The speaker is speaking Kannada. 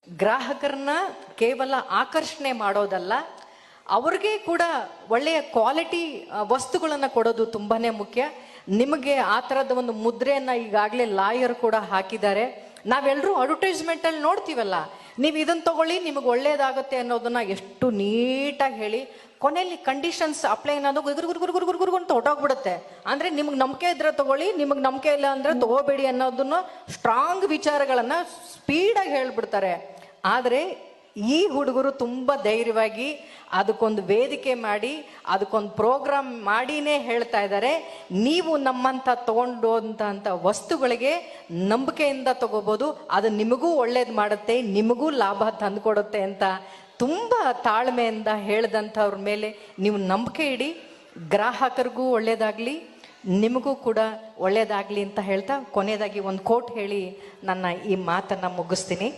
ಗ್ರಾಹಕರನ್ನ ಕೇವಲ ಆಕರ್ಷಣೆ ಮಾಡೋದಲ್ಲ, ಅವ್ರಿಗೆ ಕೂಡ ಒಳ್ಳೆಯ ಕ್ವಾಲಿಟಿ ವಸ್ತುಗಳನ್ನು ಕೊಡೋದು ತುಂಬಾನೇ ಮುಖ್ಯ. ನಿಮಗೆ ಆ ಥರದ ಒಂದು ಮುದ್ರೆಯನ್ನ ಈಗಾಗಲೇ ಲಾಯರ್ ಕೂಡ ಹಾಕಿದ್ದಾರೆ. ನಾವೆಲ್ಲರೂ ಅಡ್ವರ್ಟೈಸ್ಮೆಂಟ್ ಅಲ್ಲಿ ನೋಡ್ತೀವಲ್ಲ, ನೀವು ಇದನ್ನ ತಗೊಳ್ಳಿ ನಿಮಗೆ ಒಳ್ಳೇದಾಗುತ್ತೆ ಅನ್ನೋದನ್ನ ಎಷ್ಟು ನೀಟಾಗಿ ಹೇಳಿ, ಕೊನೆಯಲ್ಲಿ ಕಂಡೀಷನ್ಸ್ ಅಪ್ಲೈ ಅನ್ನೋದು ಗುರುಗುರು ಅಂತ ಹೊಟ್ಟೋಗ್ಬಿಡುತ್ತೆ. ಅಂದ್ರೆ ನಿಮ್ಗೆ ನಂಬಿಕೆ ಇದ್ರೆ ತಗೊಳ್ಳಿ, ನಿಮಗೆ ನಂಬಿಕೆ ಇಲ್ಲ ಅಂದ್ರೆ ತಗೋಬೇಡಿ ಅನ್ನೋದನ್ನ ಸ್ಟ್ರಾಂಗ್ ವಿಚಾರಗಳನ್ನ ಸ್ಪೀಡಾಗಿ ಹೇಳ್ಬಿಡ್ತಾರೆ. ಆದರೆ ಈ ಹುಡುಗರು ತುಂಬ ಧೈರ್ಯವಾಗಿ ಅದಕ್ಕೊಂದು ವೇದಿಕೆ ಮಾಡಿ ಅದಕ್ಕೊಂದು ಪ್ರೋಗ್ರಾಮ್ ಮಾಡಿನೇ ಹೇಳ್ತಾ ಇದ್ದಾರೆ, ನೀವು ನಮ್ಮಂಥ ತಗೊಂಡಂಥ ವಸ್ತುಗಳಿಗೆ ನಂಬಿಕೆಯಿಂದ ತಗೋಬೋದು, ಅದು ನಿಮಗೂ ಒಳ್ಳೇದು ಮಾಡುತ್ತೆ, ನಿಮಗೂ ಲಾಭ ತಂದುಕೊಡುತ್ತೆ ಅಂತ ತುಂಬ ತಾಳ್ಮೆಯಿಂದ ಹೇಳ್ದಂಥವ್ರ ಮೇಲೆ ನೀವು ನಂಬಿಕೆ ಇಡಿ. ಗ್ರಾಹಕರಿಗೂ ಒಳ್ಳೇದಾಗಲಿ, ನಿಮಗೂ ಕೂಡ ಒಳ್ಳೇದಾಗಲಿ ಅಂತ ಹೇಳ್ತಾ ಕೊನೆಯದಾಗಿ ಒಂದು ಕೋಟ್ ಹೇಳಿ ನನ್ನ ಈ ಮಾತನ್ನು ಮುಗಿಸ್ತೀನಿ.